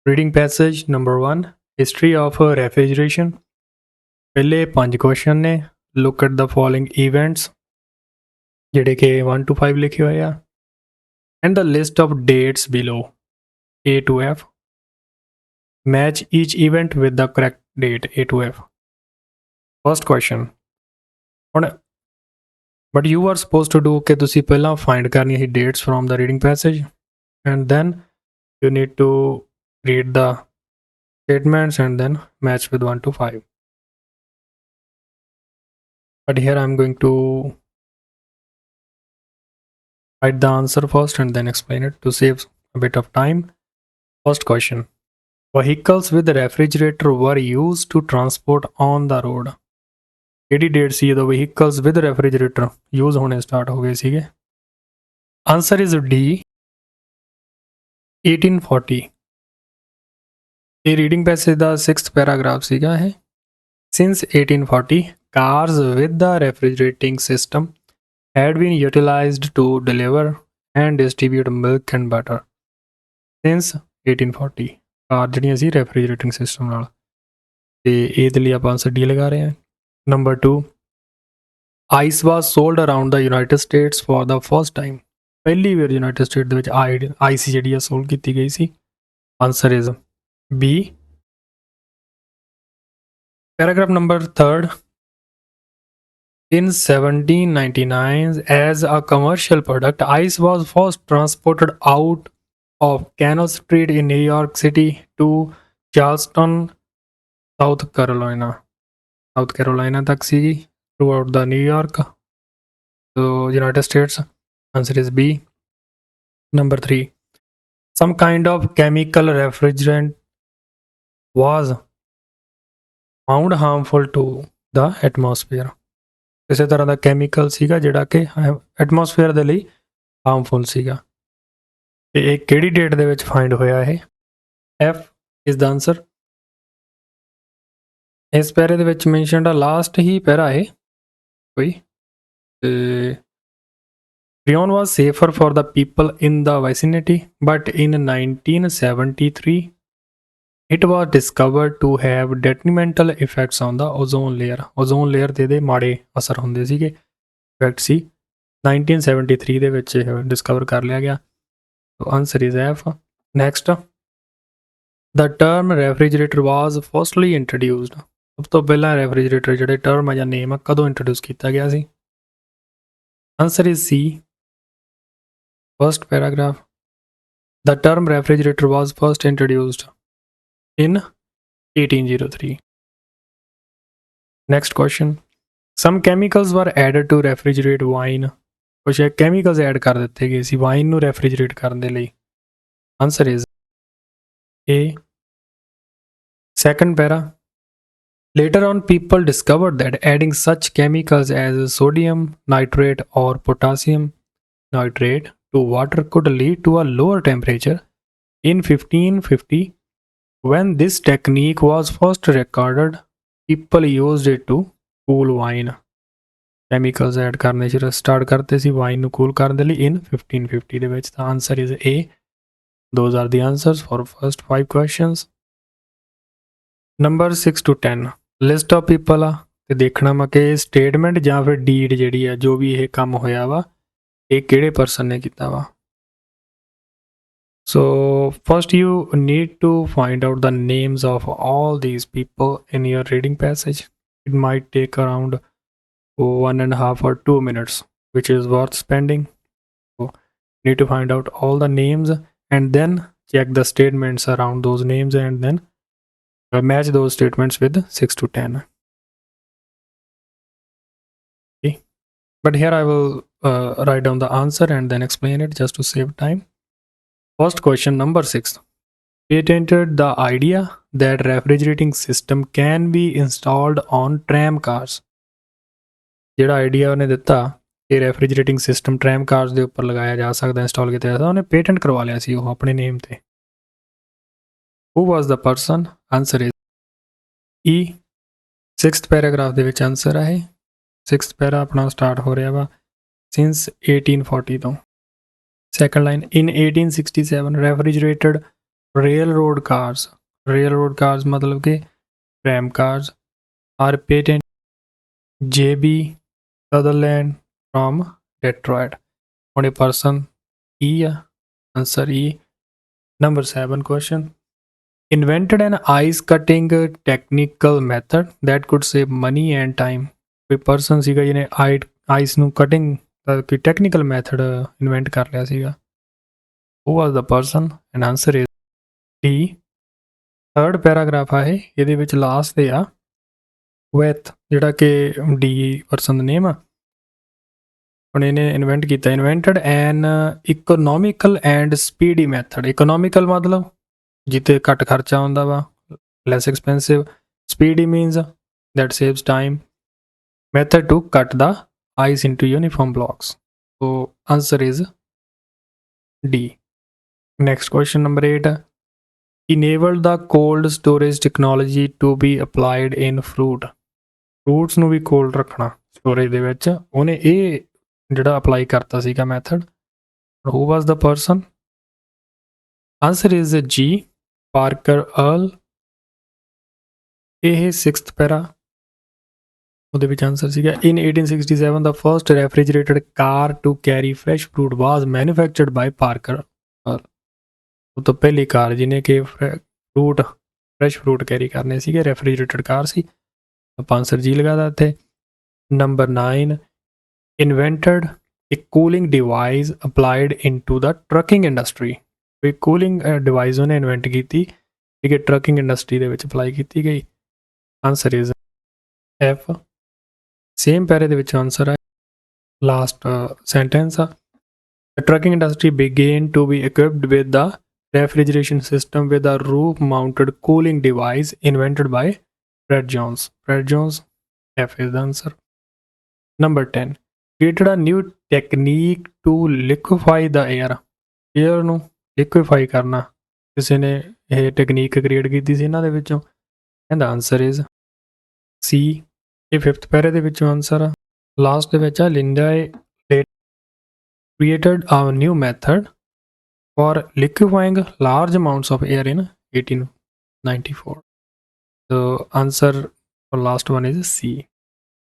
Reading passage number 1 History of refrigeration. पहले 5 question ने look at the following events ਜਿਹੜੇ ਕਿ 1 to 5 ਲਿਖੇ ਹੋਏ ਆ and the list of dates below A to F. Match each event with the correct date A to F. First question. ਹੁਣ but you are supposed to do ਕਿ ਤੁਸੀਂ ਪਹਿਲਾਂ find ਕਰਨੀ ਸੀ dates from the reading passage and then you need to read the statements and then match with 1 to 5. But here I'm going to write the answer first and then explain it to save a bit of time. First question. Vehicles with refrigerator were used to transport on the road. ਕਿਹੜੀ date ਸੀ ਜਦੋਂ vehicles with refrigerator use ਹੋਣੇ start ਹੋ ਗਏ ਸੀਗੇ? Answer is D 1840. ਇਹ reading passage ਦਾ 6th paragraph ਸੀਗਾ ਇਹ. Since 1840, cars with the refrigerating system had been utilized to deliver and distribute milk and butter. Since 1840, ਕਾਰ ਜਿਹੜੀਆਂ ਸੀ ਰੈਫਰੀਜਰੇਟਿੰਗ ਸਿਸਟਮ ਨਾਲ. ਤੇ ਇਹਦੇ ਲਈ ਆਪਾਂ ਆਨਸਰ ਡੀ ਲਗਾ ਰਹੇ ਹਾਂ. Number 2 ice was sold around the United States for the first time. ਪਹਿਲੀ ਵਾਰ ਯੂਨਾਈਟਿਡ ਸਟੇਟ ਦੇ ਵਿੱਚ ਆਈਸ ਜਿਹੜੀ ਆ ਸੋਲਡ ਕੀਤੀ ਗਈ ਸੀ. Answer is B. Paragraph number 3. In 1799, as a commercial product, ice was first transported out of Canal Street in New York City to Charleston, South Carolina. South Carolina tak si throughout the New York. So United States. Answer is B. Number 3. Some kind of chemical refrigerant was found harmful to the atmosphere. ਕਿਸੇ ਤਰ੍ਹਾਂ ਦਾ chemical ਸੀਗਾ ਜਿਹੜਾ ਕਿ atmosphere ਦੇ ਲਈ harmful ਸੀਗਾ. ਤੇ ਇਹ ਕਿਹੜੀ ਡੇਟ ਦੇ ਵਿੱਚ ਫਾਈਂਡ ਹੋਇਆ ਇਹ? F is the answer. ਇਸ ਪੈਰੇ ਦੇ ਵਿੱਚ ਮੈਂਸ਼ਨਡ ਆ ਲਾਸਟ ਹੀ ਪੈਰਾ ਹੈ ਕੋਈ. ਤੇ Freon was safer for the people in the vicinity, but in 1973 it was discovered to have detrimental effects on the ozone layer. Ozone layer ਦੇ ਮਾੜੇ ਅਸਰ ਹੁੰਦੇ ਸੀਗੇ. ਇਫੈਕਟ ਸੀ 1973 ਦੇ ਵਿੱਚ ਇਹ ਡਿਸਕਵਰ ਕਰ ਲਿਆ ਗਿਆ. So answer is F. Next, the term refrigerator was firstly introduced. ਸਭ ਤੋਂ ਪਹਿਲਾਂ ਰੈਫਰੀਜਰੇਟਰ ਜਿਹੜੇ ਟਰਮ ਆ ਜਾਂ ਨੇਮ ਆ ਕਦੋਂ ਇੰਟਰੋਡਿਊਸ ਕੀਤਾ ਗਿਆ ਸੀ? Answer is C. First paragraph. The term refrigerator was first introduced in 1803. Next question. Some chemicals were added to refrigerate wine. ਕੁਝ chemicals add ਕਰ ਦਿੱਤੇ ਗਏ ਸੀ ਵਾਈਨ ਨੂੰ ਰੈਫਰੀਜਰੇਟ ਕਰਨ ਦੇ ਲਈ. Answer is A. Second para. Later on, people discovered that adding such chemicals as sodium nitrate or potassium nitrate to water could lead to a lower temperature. In 1550, when this technique was first recorded, people used it to cool wine. Chemicals add ਕਰਨੇ start ਕਰਤੇ ਸੀ wine ਨੂੰ cool ਕਰਨ ਦੇ ਲਈ in 1550 ਦੇ ਵਿੱਚ. The answer is A. Those are the answers for first 5 questions. Number 6 to 10. List of people ਆ ਤੇ ਦੇਖਣਾ ਵਾ ਕਿ statement ਜਾਂ ਫਿਰ deed ਜਿਹੜੀ ਆ ਜੋ ਵੀ ਇਹ ਕੰਮ ਹੋਇਆ ਵਾ ਇਹ ਕਿਹੜੇ ਪਰਸਨ ਨੇ ਕੀਤਾ ਵਾ. So first you need to find out the names of all these people in your reading passage. It might take around 1.5 or 2 minutes, which is worth spending. So you need to find out all the names and then check the statements around those names and then match those statements with 6 to 10. Okay. But here I will write down the answer and then explain it just to save time. First question, number 6. Patented the idea that refrigerating system can be installed on tram cars. ਜਿਹੜਾ idea ਉਹਨੇ ਦਿੱਤਾ ਕਿ ਰੈਫਰੀਜਰੇਟਿੰਗ system tram cars ਦੇ ਉੱਪਰ ਲਗਾਇਆ ਜਾ ਸਕਦਾ install ਕੀਤਾ ਜਾ ਸਕਦਾ ਉਹਨੇ ਪੇਟੈਂਟ ਕਰਵਾ ਲਿਆ ਸੀ ਉਹ ਆਪਣੇ ਨੇਮ ਤੇ. Who was the person? Answer is E. 6th paragraph ਦੇ ਵਿੱਚ ਆਨਸਰ ਹੈ. 6th ਪੈਰਾ ਆਪਣਾ ਸਟਾਰਟ ਹੋ ਰਿਹਾ ਵਾ since 1840 ਤੋਂ. Second line, in 1867, refrigerated railroad cars मतलब कि tram cars are patented JB Sutherland from Detroit. On a person E ਆ answer E. Number 7 question. Invented an ice cutting technical method that could save money and time. ਕੋਈ person ਸੀਗਾ ਜਿਹਨੇ ice ਨੂੰ cutting ਦਾ ਕੋਈ technical method invent ਕਰ ਲਿਆ ਸੀਗਾ. Who was the person? And answer is D. Third paragraph ਆ ਇਹ, ਇਹਦੇ ਵਿੱਚ ਲਾਸਟ ਤੇ ਆ with ਜਿਹੜਾ ਕਿ D person ਦਾ name ਆ. ਹੁਣ ਇਹਨੇ ਇਨਵੈਂਟ ਕੀਤਾ, invented an economical and speedy method. Economical ਮਤਲਬ ਜਿੱਤੇ ਘੱਟ ਖਰਚਾ ਹੁੰਦਾ ਵਾ, less expensive. Speedy means that saves time. Method to cut the ice into uniform blocks. So answer is D. Next question number 8. Enabled the cold storage technology to be applied in fruit. Fruits ਨੂੰ ਵੀ cold ਰੱਖਣਾ storage ਦੇ ਵਿੱਚ, ਉਹਨੇ ਇਹ ਜਿਹੜਾ apply ਕਰਤਾ ਸੀਗਾ method. Who was the person? Answer is G. Parker Earl. ਇਹ 6th ਪੈਰਾ, ਉਹਦੇ ਵਿੱਚ ਆਨਸਰ ਸੀਗਾ. In 1867 the first refrigerated car to carry fresh fruit was manufactured by Parker Earl. ਉਹ ਤੋਂ ਪਹਿਲੀ ਕਾਰ ਜਿਹਨੇ ਕਿ ਫਰੈਸ਼ ਫਰੂਟ ਕੈਰੀ ਕਰਨੇ ਸੀਗੇ, ਰੈਫਰੀਜਰੇਟਡ ਕਾਰ ਸੀ. ਆਪਾਂ ਆਨਸਰ ਜੀ ਲਗਾਦਾ ਇੱਥੇ. Number 9. Invented a cooling device applied into the trucking industry. ਕੋਈ ਕੂਲਿੰਗ ਡਿਵਾਈਸ ਉਹਨੇ ਇਨਵੈਂਟ ਕੀਤੀ, ਠੀਕ ਹੈ, ਟਰੱਕਿੰਗ ਇੰਡਸਟਰੀ ਦੇ ਵਿੱਚ ਅਪਲਾਈ ਕੀਤੀ ਗਈ. Answer is F. ਸੇਮ ਪੈਰੇ ਦੇ ਵਿੱਚ ਆਨਸਰ ਹੈ. ਲਾਸਟ ਸੈਂਟੈਂਸ ਆ. The trucking industry began to be equipped with the refrigeration system with a roof-mounted cooling device invented by Fred Jones. Fred Jones, F is the answer. Number 10. Created a new technique to liquefy the air. Air ਨੂੰ liquefy ਕਰਨਾ ਕਿਸੇ ਨੇ ਇਹ technique create ਕੀਤੀ ਸੀ ਇਹਨਾਂ ਦੇ ਵਿੱਚੋਂ. And the answer is C. ਇਹ 5th ਪੈਰੇ ਦੇ ਵਿੱਚੋਂ ਆਨਸਰ ਆ. ਲਾਸਟ ਦੇ ਵਿੱਚ ਆ Linda created a new method for liquefying large amounts of air in 1894. The answer for last one is C.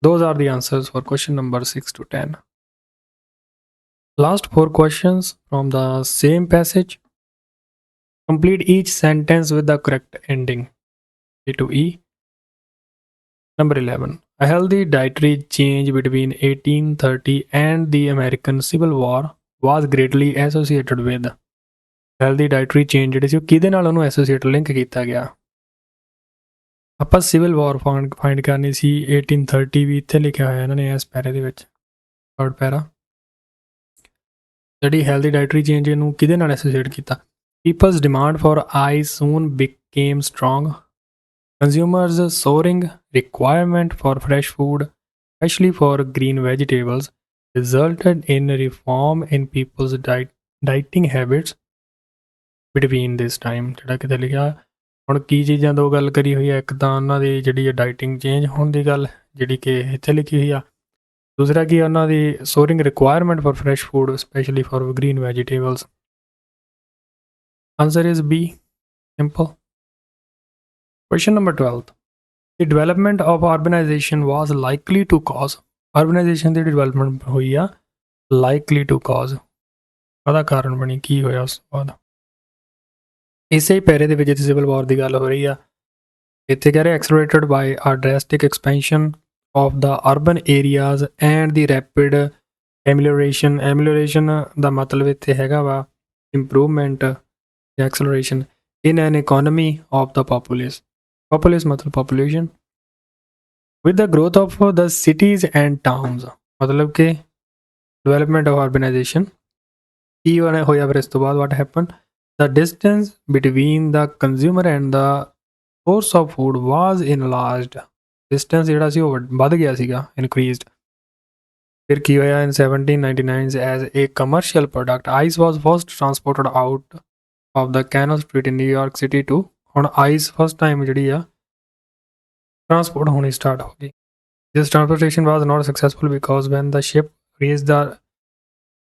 Those are the answers for question number 6 to 10. Last 4 questions from the same passage. Complete each sentence with the correct ending. A to E. Number 11. A healthy dietary change between 1830 and the American Civil War was greatly associated with. Healthy dietary change ਜਿਹੜੀ ਸੀ ਉਹ ਕਿਹਦੇ ਨਾਲ ਉਹਨੂੰ associate link ਕੀਤਾ ਗਿਆ. ਆਪਾਂ civil war find ਕਰਨੀ ਸੀ. 1830 ਵੀ ਇੱਥੇ ਲਿਖਿਆ ਹੋਇਆ ਇਹਨਾਂ ਨੇ ਇਸ ਪੈਰੇ ਦੇ ਵਿੱਚ, 3rd ਪੈਰਾ. ਜਿਹੜੀ ਹੈਲਦੀ ਡਾਇਟਰੀ ਚੇਂਜ ਇਹਨੂੰ ਕਿਹਦੇ ਨਾਲ ਐਸੋਸੀਏਟ ਕੀਤਾ. People's demand for ice soon became strong. Consumers' soaring requirement for fresh food, especially for green vegetables, resulted in reform in people's dieting habits between this time. ਜਿਹੜਾ ਕਿਤੇ ਲਿਖਿਆ ਹੁਣ ਕੀ ਚੀਜ਼ਾਂ ਤੋਂ ਗੱਲ ਕਰੀ ਹੋਈ ਹੈ. ਇੱਕ ਤਾਂ ਉਹਨਾਂ ਦੀ ਜਿਹੜੀ ਡਾਈਟਿੰਗ ਚੇਂਜ ਹੋਣ ਦੀ ਗੱਲ ਜਿਹੜੀ ਕਿ ਇੱਥੇ ਲਿਖੀ ਹੋਈ ਆ. ਦੂਸਰਾ ਕੀ ਉਹਨਾਂ ਦੀ sourcing requirement for fresh food specially for green vegetables. Answer is B. Simple. Question number 12. The development of urbanization was likely to cause. Urbanization the development ਹੋਈ ਆ likely to cause. ਉਹਦਾ ਕਾਰਨ ਬਣੀ, ਕੀ ਹੋਇਆ ਉਸ ਤੋਂ ਬਾਅਦ. ਇਸੇ ਪੈਰੇ ਦੇ ਵਿੱਚ ਜਿੱਥੇ ਸਿਵਲ ਵਾਰ ਦੀ ਗੱਲ ਹੋ ਰਹੀ ਆ, ਇੱਥੇ ਕਹਿ ਰਹੇ accelerated by a drastic expansion of the urban areas and the rapid amelioration. Amelioration ਦਾ ਮਤਲਬ ਇੱਥੇ ਹੈਗਾ ਵਾ improvement ਜਾਂ acceleration in an economy of the populace. Populace मतलब population. With the growth of the cities and towns, मतलब कि development of urbanization. ਕੀ ਹੋਇਆ ਫਿਰ ਇਸ ਤੋਂ ਬਾਅਦ what happened? The distance between the consumer and the source of food was enlarged. Distance ਜਿਹੜਾ ਸੀ ਉਹ ਵੱਧ ਗਿਆ ਸੀਗਾ, increased. ਫਿਰ ਕੀ ਹੋਇਆ in 1799 as a commercial product, ice was first transported out of the Canal Street in New York City to. ਹੁਣ ice first time ਜਿਹੜੀ ਆ transport ਹੋਣੀ start ਹੋ ਗਈ. This transportation was not successful because when the ship reached the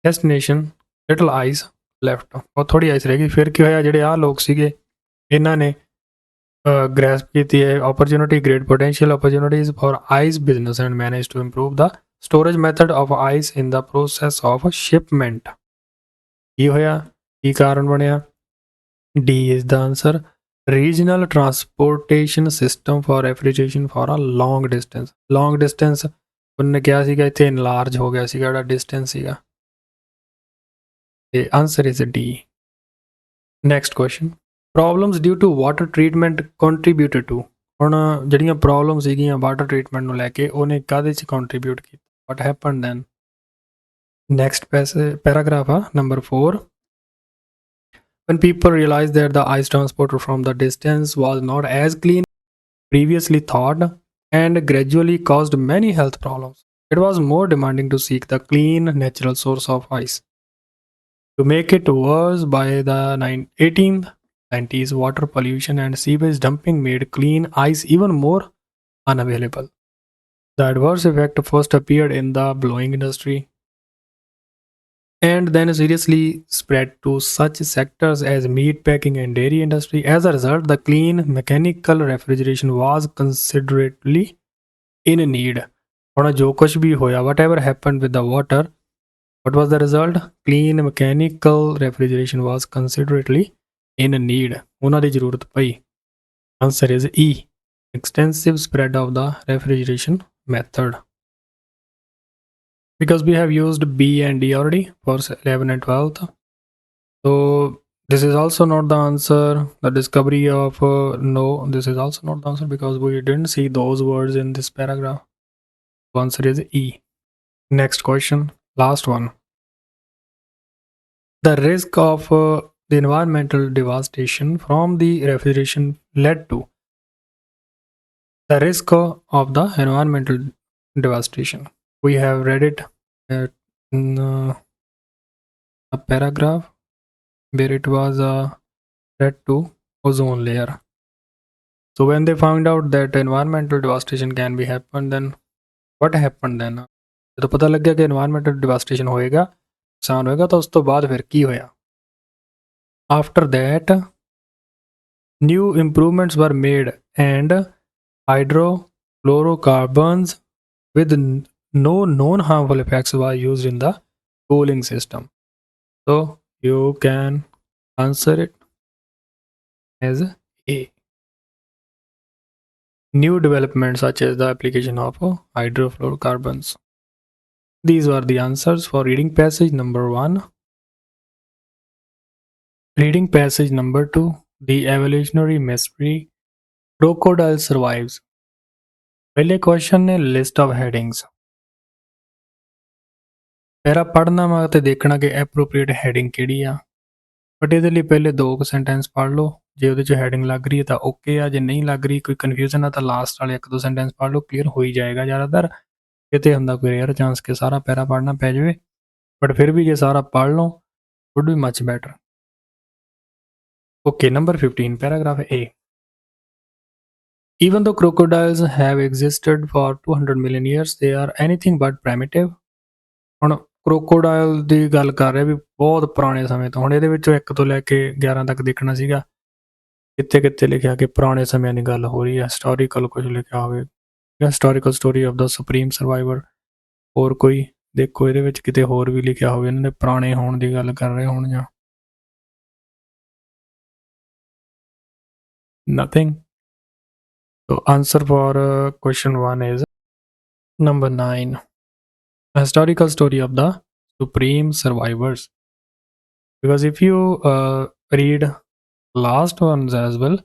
destination, little ice left. ਬਹੁਤ ਥੋੜੀ ice ਰਹਿ ਗਈ. ਫਿਰ ਕੀ ਹੋਇਆ, ਜਿਹੜੇ ਆਹ ਲੋਕ ਸੀਗੇ ਇਹਨਾਂ ਨੇ grasp ਕੀਤੀ ਹੈ opportunity great potential opportunities for ice business and managed to improve the storage method of ice in the process of shipment. ਕੀ ਹੋਇਆ, ਕੀ ਕਾਰਨ ਬਣਿਆ? D is the answer. Regional transportation system for refrigeration for a long distance. Long distance ਉਹਨੇ ਕਿਹਾ ਸੀਗਾ ਇੱਥੇ enlarge ਹੋ ਗਿਆ ਸੀਗਾ ਜਿਹੜਾ distance ਸੀਗਾ। ਤੇ answer is D. Next question. Problems due to water treatment contributed to. ਹੁਣ ਜਿਹੜੀਆਂ ਪ੍ਰੋਬਲਮ ਸੀਗੀਆਂ ਵਾਟਰ ਟ੍ਰੀਟਮੈਂਟ ਨੂੰ ਲੈ ਕੇ ਉਹਨੇ ਕਾਹਦੇ 'ਚ ਕੰਟਰੀਬਿਊਟ ਕੀਤਾ? What happen then? Next paragraph ਆ number 4. When people realized that the ice transporter from the distance was not as clean previously thought and gradually caused many health problems, it was more demanding to seek the clean natural source of ice. To make it worse, by the 1890s, water pollution and sewage dumping made clean ice even more unavailable. The adverse effect first appeared in the blowing industry and then seriously spread to such sectors as meat packing and dairy industry. As a result, the clean mechanical refrigeration was considerably in need. ਹੁਣ ਜੋ ਕੁਝ ਵੀ ਹੋਇਆ, whatever happened with the water, what was the result? Clean mechanical refrigeration was considerably in need. ਉਹਨਾਂ ਦੀ ਜ਼ਰੂਰਤ ਪਈ। Answer is E. Extensive spread of the refrigeration method. Because we have used B and D already for 11 and 12th. So this is also not the answer. The discovery of no, this is also not the answer because we didn't see those words in this paragraph. The answer is E. Next question, last one. The risk of the environmental devastation from the refrigeration led to. The risk of the environmental devastation. We have read it in a paragraph where it was led to ozone layer. So when they found out that environmental devastation can be happen, then what happened then? ਜਦੋਂ ਪਤਾ ਲੱਗਿਆ ਕਿ environmental devastation ਹੋਏਗਾ, ਨੁਕਸਾਨ ਹੋਏਗਾ, ਤਾਂ ਉਸ ਤੋਂ ਬਾਅਦ ਫਿਰ ਕੀ ਹੋਇਆ? After that, new improvements were made and hydrofluorocarbons with no known harmful effects were used in the cooling system. So you can answer it as A. New developments such as the application of hydrofluorocarbons. These were the answers for reading passage number 1. Reading passage number 2. The evolutionary mystery. Crocodile survives. पहले question ने list of headings. ਪੈਰਾ ਪੜ੍ਹਨਾ ਵਾ ਤੇ ਦੇਖਣਾ ਕਿ appropriate heading ਕਿਹੜੀ ਆ। But ਇਹਦੇ ਲਈ ਪਹਿਲੇ 2 ਸੈਂਟੈਂਸ ਪੜ੍ਹ ਲਓ, ਜੇ ਉਹਦੇ 'ਚ ਹੈਡਿੰਗ ਲੱਗ ਰਹੀ ਹੈ ਤਾਂ ਓਕੇ ਆ, ਜੇ ਨਹੀਂ ਲੱਗ ਰਹੀ ਕੋਈ ਕਨਫਿਊਜ਼ਨ ਆ ਤਾਂ ਲਾਸਟ ਵਾਲੇ 1-2 ਸੈਂਟੈਂਸ ਪੜ੍ਹ ਲਓ, ਕਲੀਅਰ ਹੋ ਹੀ ਜਾਏਗਾ। ਜ਼ਿਆਦਾਤਰ ਕਿਤੇ ਹੁੰਦਾ ਕੋਈ ਰੇਅਰ ਚਾਂਸ ਕਿ ਸਾਰਾ ਪੈਰਾ ਪੜ੍ਹਨਾ ਪੈ ਜਾਵੇ, ਬਟ ਫਿਰ ਵੀ ਜੇ ਸਾਰਾ ਪੜ੍ਹ ਲਓ wood B much better. Okay, number 15, paragraph A. Even though crocodiles have existed for 200 million years, they are anything but primitive. ਹੁਣ crocodile ਦੀ ਗੱਲ ਕਰ ਰਿਹਾ ਵੀ ਬਹੁਤ ਪੁਰਾਣੇ ਸਮੇਂ ਤੋਂ। ਹੁਣ ਇਹਦੇ ਵਿੱਚੋਂ 1 ਤੋਂ ਲੈ ਕੇ 11 ਤੱਕ ਦੇਖਣਾ ਸੀਗਾ, ਕਿੱਥੇ ਕਿੱਥੇ ਲਿਖਿਆ ਕਿ ਪੁਰਾਣੇ ਸਮਿਆਂ ਦੀ ਗੱਲ ਹੋ ਰਹੀ ਹੈ, ਹਿਸਟੋਰੀਕਲ ਕੁਝ ਲਿਖਿਆ ਹੋਵੇ ਜਾਂ historical story of the supreme survivor, ਹੋਰ ਕੋਈ ਦੇਖੋ ਇਹਦੇ ਵਿੱਚ ਕਿਤੇ ਹੋਰ ਵੀ ਲਿਖਿਆ ਹੋਵੇ ਇਹਨਾਂ ਦੇ ਪੁਰਾਣੇ ਹੋਣ ਦੀ ਗੱਲ ਕਰ ਰਹੇ ਹੋਣ ਜਾਂ nothing. So answer for question 1 is number 9. A historical story of the supreme survivors. Because if you read last ones as well,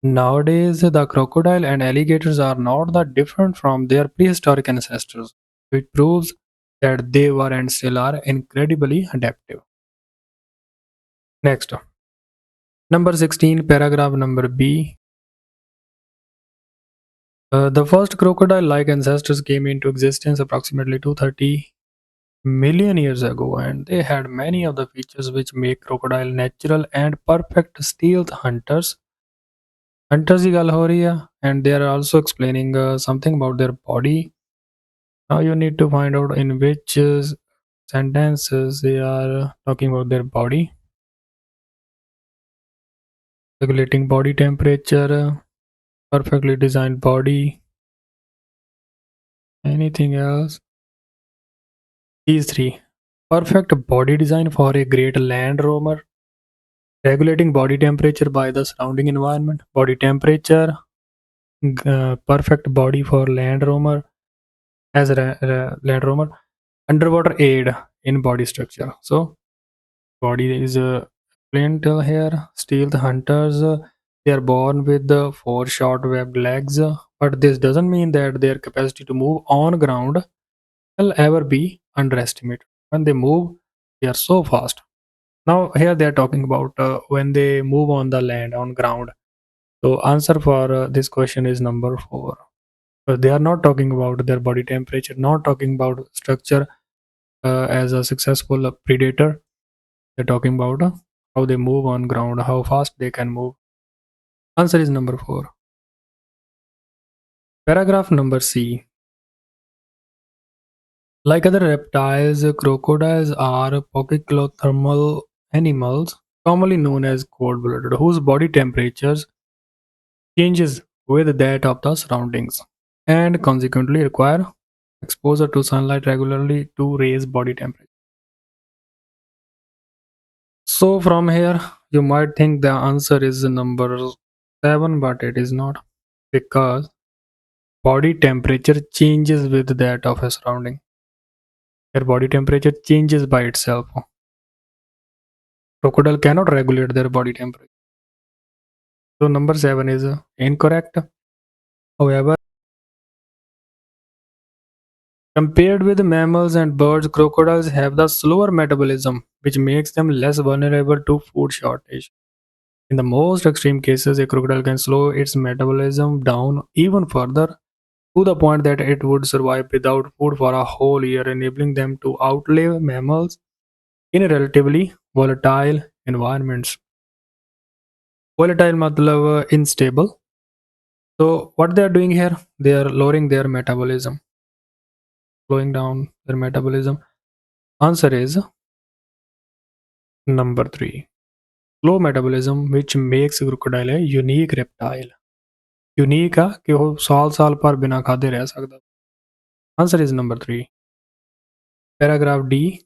nowadays the crocodile and alligators are not that different from their prehistoric ancestors, which proves that they were and still are incredibly adaptive. Next, number 16, paragraph number B. The first crocodile-like ancestors came into existence approximately 230 million years ago, and they had many of the features which make crocodile natural and perfect stealth hunters. Hunters ਦੀ ਗੱਲ ਹੋ ਰਹੀ ਆ, and they are also explaining something about their body. Now you need to find out in which sentences they are talking about their body. regulating body temperature, perfectly designed body. Anything else? These three. Perfect body design for a great land roamer, regulating body temperature by the surrounding environment. Body temperature, perfect body for land roamer as a land roamer. Underwater aid in body structure. So body is plain here. Stealth hunters, they are born with four short webbed legs, but this doesn't mean that their capacity to move on ground will ever be underestimated. When they move, they are so fast. Now here they are talking about when they move on the land on ground. So answer for this question is number 4. They are not talking about their body temperature, not talking about structure as a successful predator. They're talking about how they move on ground, how fast they can move. Answer is number 4. Paragraph number C. Like other reptiles, crocodiles are poikilothermal animals, commonly known as cold-blooded, whose body temperatures changes with that of the surroundings and consequently require exposure to sunlight regularly to raise body temperature. So from here, you might think the answer is number 7, but it is not, because body temperature changes with that of a surrounding. Their body temperature changes by itself. Crocodile cannot regulate their body temperature. So number 7 is incorrect. However, compared with mammals and birds, crocodiles have the slower metabolism, which makes them less vulnerable to food shortage. In the most extreme cases, a crocodile can slow its metabolism down even further to the point that it would survive without food for a whole year, enabling them to outlive mammals in relatively volatile environments. Volatile matlab unstable. So what they are doing here, they are lowering their metabolism, slowing down their metabolism. Answer is number 3. Slow metabolism, which makes crocodile a unique reptile. Unique है कि वो साल साल पर बिना खाते रह सकता. Answer is number 3. Paragraph D.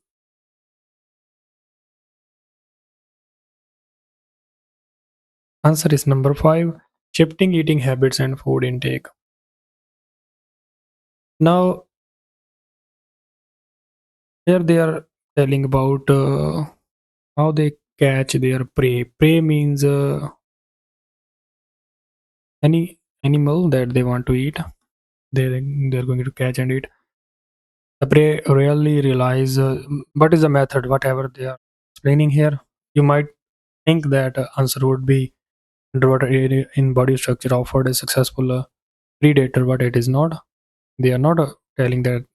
Answer is number 5. Shifting eating habits and food intake. Now here they are telling about how they catch their prey. Prey means any animal that they want to eat. They're going to catch and eat. The prey rarely realize what is the method, whatever they are explaining here. You might think that answer would be underwater area in body structure offered a successful predator, but it is not. They are not telling that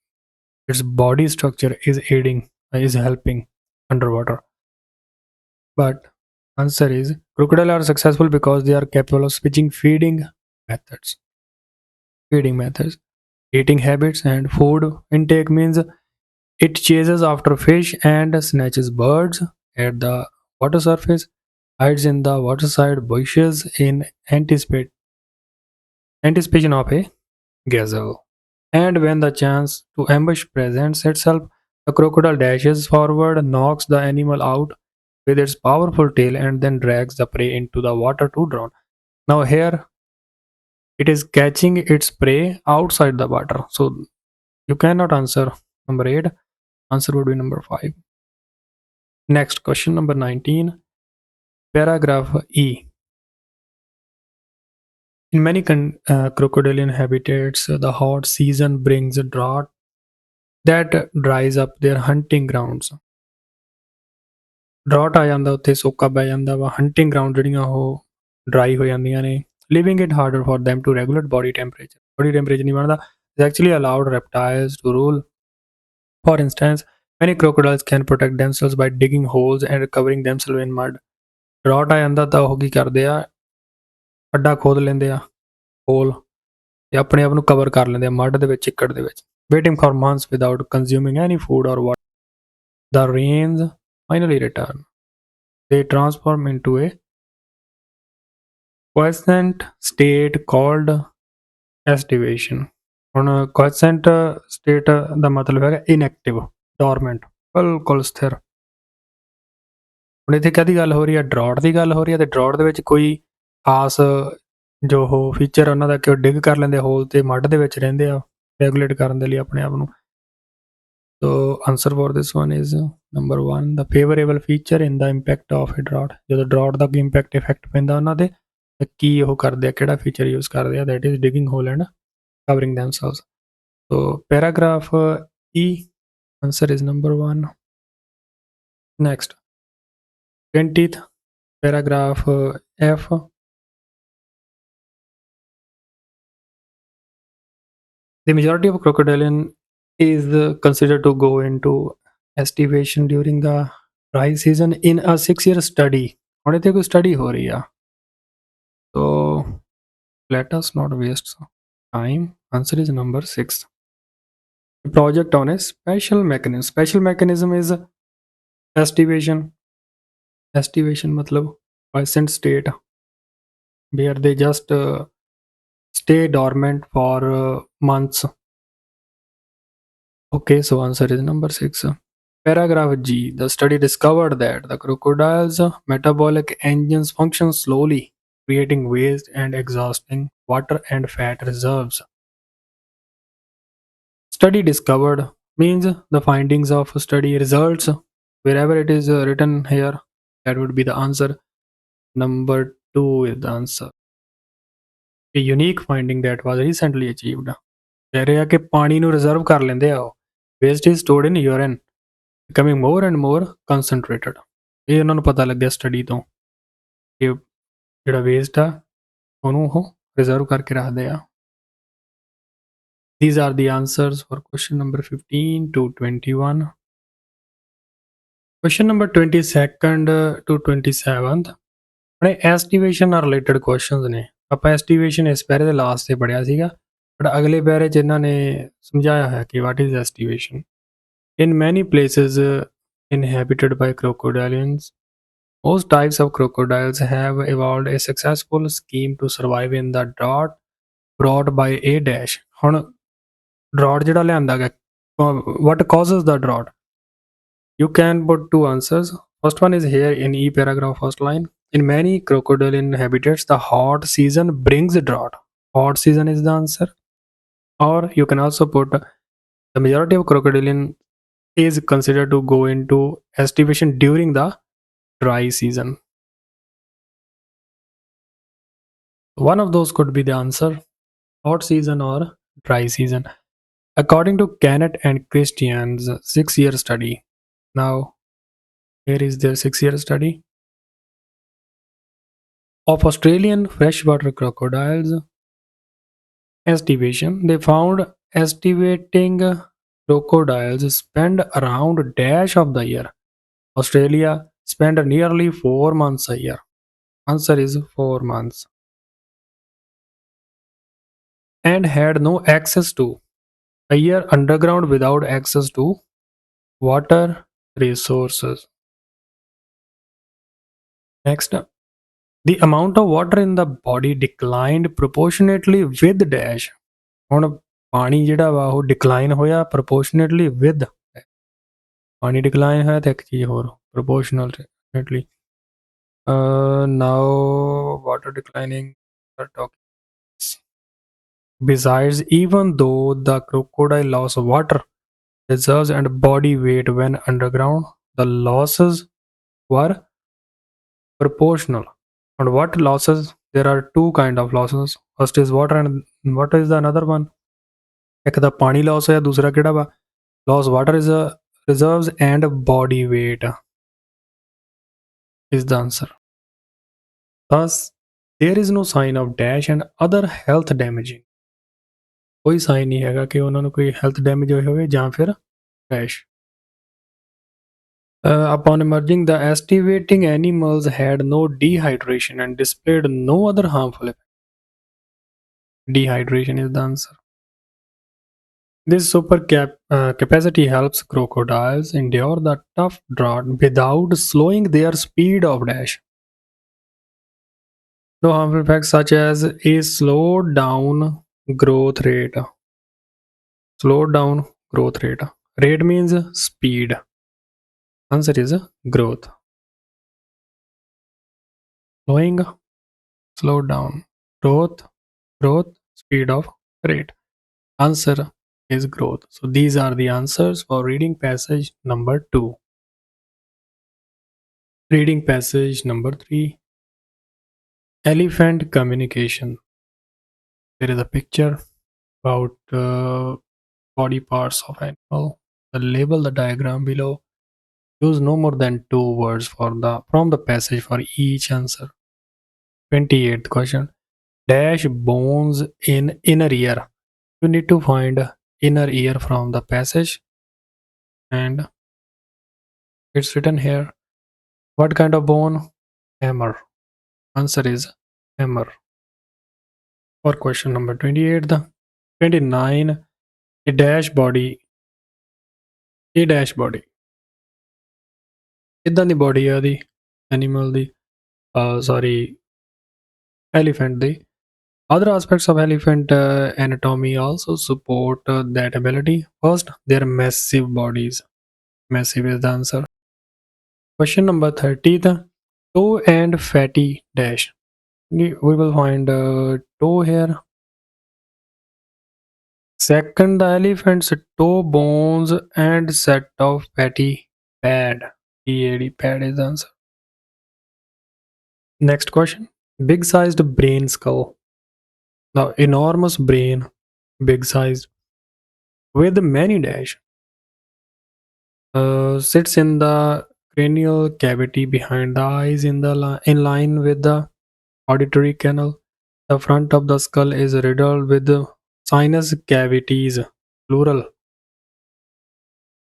its body structure is aiding, is helping underwater. But answer is crocodile are successful because they are capable of switching methods, feeding methods, eating habits, and food intake means it chases after fish and snatches birds at the water surface, hides in the waterside bushes in anticipation of a gazelle. And when the chance to ambush presents itself, the crocodile dashes forward, knocks the animal out with its powerful tail, and then drags the prey into the water to drown. Now, here it is catching its prey outside the water. So, you cannot answer number 8. Answer would be number 5. Next question, number 19. Paragraph E. In many crocodilian habitats, the hot season brings a drought that dries up their hunting grounds. Drought ਆ ਜਾਂਦਾ ਉੱਥੇ ਸੋਕਾ ਪੈ ਜਾਂਦਾ ਵਾ hunting ground ਜਿਹੜੀਆਂ ਉਹ dry ਹੋ ਜਾਂਦੀਆਂ ਨੇ, leaving it harder for them to regulate body temperature. Body temperature ਨਹੀਂ ਬਣਦਾ. It actually allowed reptiles to rule. For instance, many crocodiles can protect themselves by digging holes and covering themselves in mud. Drought ਆ ਜਾਂਦਾ ਤਾਂ ਉਹ ਕੀ ਕਰਦੇ ਆ, ਅੱਡਾ ਖੋਦ ਲੈਂਦੇ ਆ, ਹੋਲ, ਤੇ ਆਪਣੇ ਆਪ ਨੂੰ ਕਵਰ ਕਰ ਲੈਂਦੇ ਆ ਮੱਡ ਦੇ ਵਿੱਚ, ਚਿੱਕੜ ਦੇ ਵਿੱਚ, waiting for months without consuming any food or water. The rains finally return. They transform into a quiescent state called estivation। ਹੁਣ quiescent state ਦਾ ਮਤਲਬ ਹੈਗਾ inactive, dormant, ਬਿਲਕੁਲ ਸਥਿਰ। ਹੁਣ ਇੱਥੇ ਕਾਹਦੀ ਗੱਲ ਹੋ ਰਹੀ ਹੈ? ਡਰੌਟ ਦੀ ਗੱਲ ਹੋ ਰਹੀ ਹੈ, ਤੇ ਡਰੌਟ ਦੇ ਵਿੱਚ ਕੋਈ ਖਾਸ ਜੋ ਉਹ ਫੀਚਰ ਉਹਨਾਂ ਦਾ ਕਿ ਉਹ ਡਿੱਗ ਕਰ ਲੈਂਦੇ ਹੋਲ ਤੇ ਮੱਡ ਦੇ ਵਿੱਚ ਰਹਿੰਦੇ ਆ ਰੈਗੂਲੇਟ ਕਰਨ ਦੇ ਲਈ ਆਪਣੇ ਆਪ ਨੂੰ। So answer for this one is number 1, the favorable feature in the impact of a drought। ਜਦੋਂ drought ਦਾ ਕੋਈ impact effect ਪੈਂਦਾ ਉਹਨਾਂ ਤੇ ਕੀ ਉਹ ਕਰਦੇ ਆ, ਕਿਹੜਾ ਫੀਚਰ ਯੂਜ਼ ਕਰਦੇ ਆ, that is digging hole and covering themselves। So paragraph E, answer is number 1। Next 20th paragraph F, the majority of crocodilian is considered to go into estivation during the dry season in a 6-year study। ਹੁਣ ਇੱਥੇ ਕੋਈ study ਹੋ ਰਹੀ ਆ, so let us not waste time। Answer is number 6। Project on a special mechanism। Special mechanism is estivation। Estivation मतलब quiescent state where they just stay dormant for months। Okay, so answer is number 6। Paragraph G, the study discovered that the crocodile's metabolic engines function slowly, creating waste and exhausting water and fat reserves। Study discovered means the findings of study results, wherever it is written here, that would be the answer। Number 2 is the answer। A unique finding that was recently achieved। ਕਹਿ ਰਿਹਾ ਕਿ ਪਾਣੀ ਨੂੰ reserve ਕਰ ਲੈਂਦੇ ਆ ਉਹ। Waste is stored in urine, becoming more and more concentrated। ਇਹ ਉਹਨਾਂ ਨੂੰ ਪਤਾ ਲੱਗਿਆ ਸਟੱਡੀ ਤੋਂ ਕਿ ਜਿਹੜਾ ਵੇਸਟ ਆ ਉਹਨੂੰ ਉਹ ਰਿਜ਼ਰਵ ਕਰਕੇ ਰੱਖਦੇ ਆ। These are the answers for question number 15 to 21। Question number 22nd to 27th ਆਪਣੇ ਐਸਟੀਵੇਸ਼ਨ ਨਾਲ ਰਿਲੇਟਡ ਕੁਐਸਚਨਸ ਨੇ। ਆਪਾਂ ਐਸਟੀਵੇਸ਼ਨ ਇਸ ਪੈਰੇ ਦੇ ਲਾਸਟ ਤੇ ਪੜਿਆ ਸੀਗਾ, ਬਟ ਅਗਲੇ ਪੈਰੇ 'ਚ ਇਹਨਾਂ ਨੇ ਸਮਝਾਇਆ ਹੈ ਕਿ what is aestivation. In many places inhabited by crocodilians, most types of crocodiles have evolved a successful scheme to survive in the drought brought by a dash। ਹੁਣ drought ਜਿਹੜਾ ਲਿਆਂਦਾ ਗਿਆ, what causes the drought? You can put two answers। First one is here in E paragraph, first line। In many crocodilian habitats, the hot season brings drought। Hot season is the answer। Or you can also put the majority of crocodilian is considered to go into estivation during the dry season। One of those could be the answer, hot season or dry season, according to Kennett and Christian's 6-year study। Now here is their 6-year study of Australian freshwater crocodiles estivation। They found estivating crocodiles spend around dash of the year। Australia spend nearly 4 months a year। Answer is 4 months। And had no access to a year underground without access to water resources। Next, the amount of water in the body declined proportionately with dash। ਹੁਣ ਪਾਣੀ ਜਿਹੜਾ ਵਾ ਉਹ decline ਹੋਇਆ proportionately with। ਪਾਣੀ decline ਹੋਇਆ ਤੇ ਇੱਕ ਚੀਜ਼ ਹੋਰ proportionately। Now water declining are talking। Besides, even though the crocodile lost water reserves and body weight when underground, the losses were proportional। And what losses? There are two kind of losses। First is water and what is the another one? ਇੱਕ ਤਾਂ ਪਾਣੀ loss ਹੋਇਆ, ਦੂਸਰਾ ਕਿਹੜਾ ਵਾ? Loss water is reserves and body weight is the answer। Thus, there is no sign of dash and other health damaging। ਕੋਈ sign ਨਹੀਂ ਹੈਗਾ ਕਿ ਉਹਨਾਂ ਨੂੰ ਕੋਈ ਹੈਲਥ ਡੈਮੇਜ ਹੋਈ ਹੋਵੇ ਜਾਂ ਫਿਰ dash. Upon emerging, the estivating animals had no dehydration and displayed no other harmful effect। Dehydration is the answer। This super capacity helps crocodiles endure the tough drought without slowing their speed of dash। No harmful effects such as a slowed down growth rate. Slowed down growth rate. Rate means speed. Answer is growth. Slowing, slowed down. Growth, growth, speed of rate. Answer is growth. So these are the answers for reading passage number 2. Reading passage number 3. Elephant communication. There is a picture about body parts of animal. Label the diagram below. Use no more than 2 words from the passage for each answer. 28th question. Dash bones in inner ear. You need to find inner ear from the passage, and it's written here. What kind of bone? Hammer. Answer is hammer. For question number 28. The 29. A dash body. A dash body. Idan the body of the animal, the elephant. The other aspects of elephant anatomy also support that ability. First, their massive bodies. Massive is the answer. Question number 30. The toe and fatty dash. We will find toe here. Second, the elephant's toe bones and set of fatty pad. PAD, pad is the answer. Next question. Big sized brain skull. Now, enormous brain, big sized, with many dash. Sits in the cranial cavity behind the eyes in line with the auditory canal. The front of the skull is riddled with sinus cavities, plural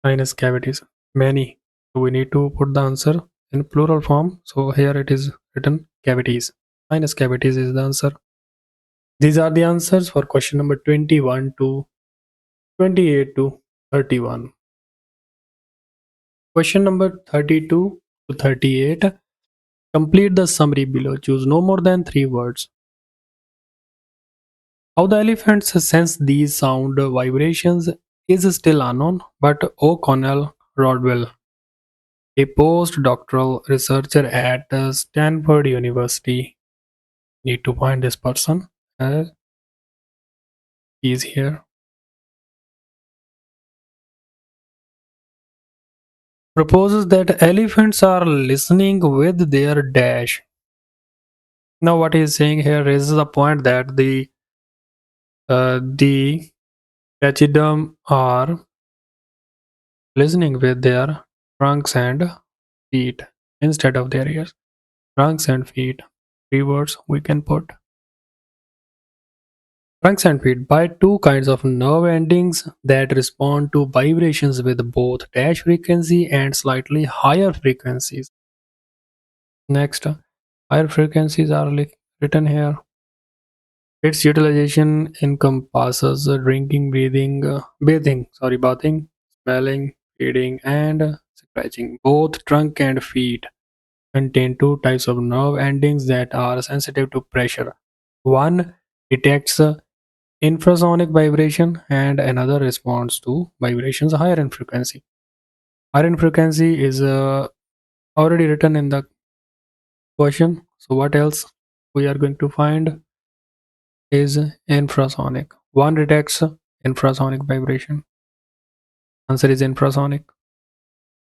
sinus cavities, many. So we need to put the answer in plural form. So here it is written cavities. Sinus cavities is the answer. These are the answers for question number 21 to 28 to 31. Question number 32 to 38. Complete the summary below. Choose no more than 3 words. How the elephants sense these sound vibrations is still unknown, but O'Connell Rodwell, a postdoctoral researcher at Stanford University, need to find this person. He is here. Proposes that elephants are listening with their dash. Now, what he is saying here raises the point that the pachyderm are listening with their trunks and feet instead of their ears. Trunks and feet. 3 words we can put. Trunks and feet by 2 kinds of nerve endings that respond to vibrations with both dash frequency and slightly higher frequencies. Next, higher frequencies are written here. Its utilization encompasses drinking, bathing, smelling, feeding, and scratching. Both trunk and feet contain 2 types of nerve endings that are sensitive to pressure. One detects infrasonic vibration, and another responds to vibrations higher in frequency. Higher in frequency is already written in the question. So what else we are going to find is infrasonic. One detects infrasonic vibration. Answer is infrasonic.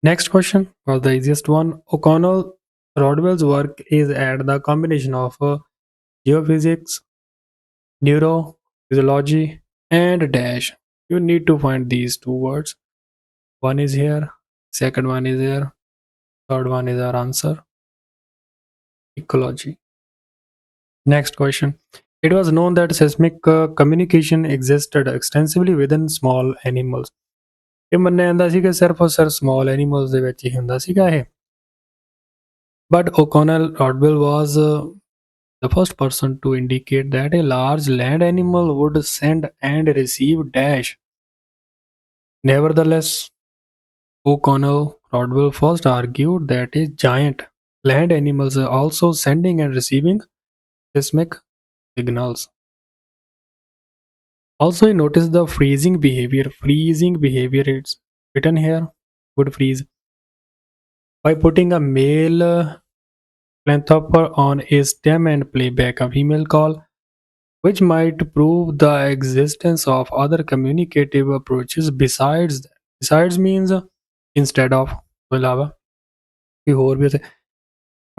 Next question was the easiest one. O'Connell Rodwell's work is at the combination of geophysics, neurophysiology, and dash. You need to find these 2 words. One is here, second one is here, third one is our answer. Ecology. Next question. It was known that seismic communication existed extensively within small animals. ਇਹ ਮੰਨਿਆ ਜਾਂਦਾ ਸੀ ਕਿ ਸਿਰਫ ਔਰ ਸਿਰਫ small animals ਦੇ ਵਿੱਚ ਹੀ ਹੁੰਦਾ ਸੀਗਾ ਇਹ. But O'Connell Rodwell was the first person to indicate that a large land animal would send and receive dash. Nevertheless, O'Connell Rodwell first argued that a giant land animals are also sending and receiving seismic signals. Also, you notice the freezing behavior. Freezing behavior, it's written here. Would freeze by putting a male philanthropist on a stem and play back a female call, which might prove the existence of other communicative approaches besides that. Besides means instead of ਤੋਂ ਇਲਾਵਾ ਵੀ ਹੋਰ ਵੀ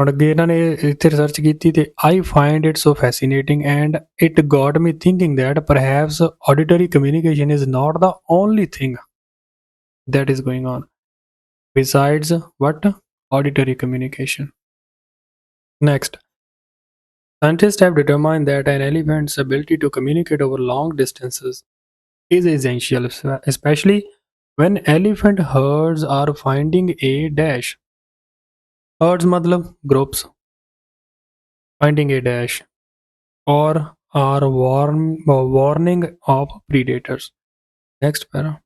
ਹੁਣ ਅੱਗੇ ਇਹਨਾਂ ਨੇ ਇੱਥੇ research ਕੀਤੀ ਤੇ I find it so fascinating and it got me thinking that perhaps auditory communication is not the only thing that is going on besides what auditory communication. Next, scientists have determined that an elephant's ability to communicate over long distances is essential, especially when elephant herds are finding a dash. Herds matlab groups finding a dash or are warning of predators. Next para.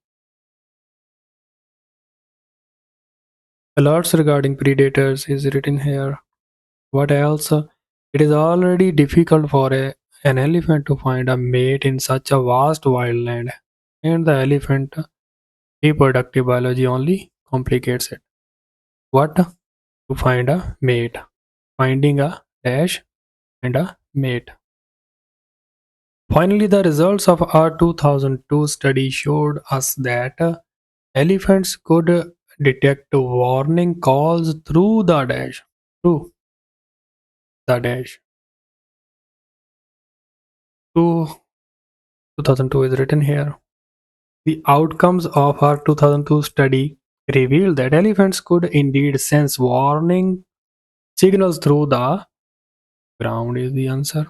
Alerts regarding predators is written here. What else? It is already difficult for an elephant to find a mate in such a vast wildland, and the elephant reproductive biology only complicates it. What? To find a mate. Finding a dash and a mate. Finally, the results of our 2002 study showed us that elephants could detect warning calls through the dash. Through the dash. 2002 is written here. The outcomes of our 2002 study revealed that elephants could indeed sense warning signals through the ground is the answer.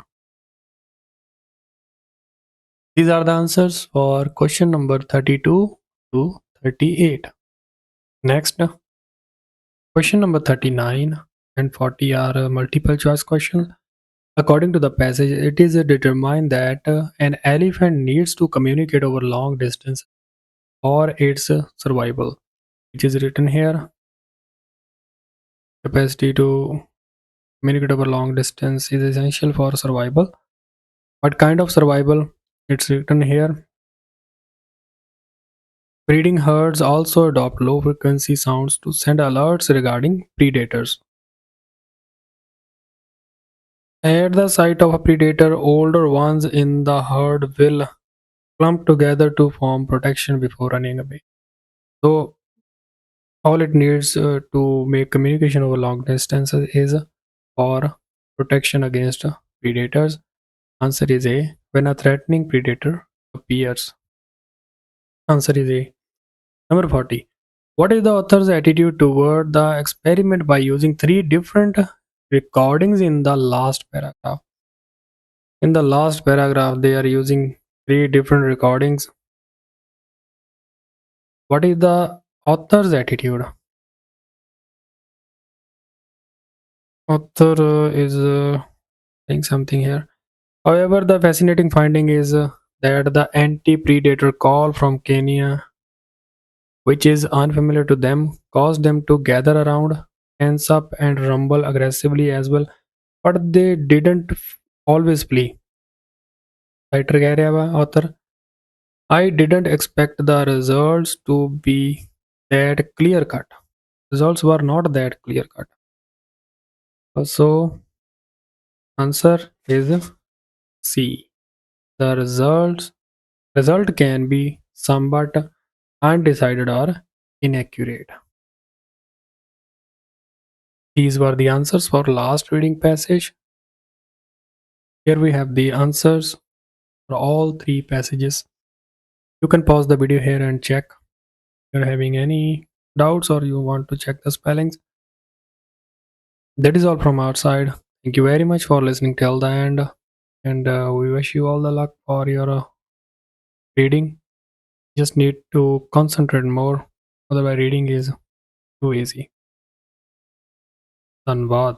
These are the answers for question number 32 to 38. Next, question number 39 and 40 are multiple choice questions. According to the passage, it is determined that an elephant needs to communicate over long distance for its survival, which is written here. Capacity to communicate over long distance is essential for survival. What kind of survival? It's written here. Breeding herds also adopt low frequency sounds to send alerts regarding predators. At the sight of a predator, older ones in the herd will clump together to form protection before running away. So, all it needs to make communication over long distances is for protection against predators. Answer is A. When a threatening predator appears. Answer is A. Number 40. What is the author's attitude toward the experiment by using three different recordings in the last paragraph? In the last paragraph, they are using three different recordings. What is the author's attitude? Author is saying something here. However, the fascinating finding is that the anti-predator call from Kenya, which is unfamiliar to them, caused them to gather around, tense up, and rumble aggressively as well. But they didn't always flee. Writer कह रहा है author, I didn't expect the results to be that clear cut. Results were not that clear cut. So, answer is C. The result can be somewhat undecided or inaccurate. These were the answers for last reading passage. Here we have the answers for all three passages. You can pause the video here and check if you're having any doubts or you want to check the spellings. That is all from our side. Thank you very much for listening till the end, and we wish you all the luck for your reading. Just need to concentrate more, otherwise reading is too easy. धन्यवाद.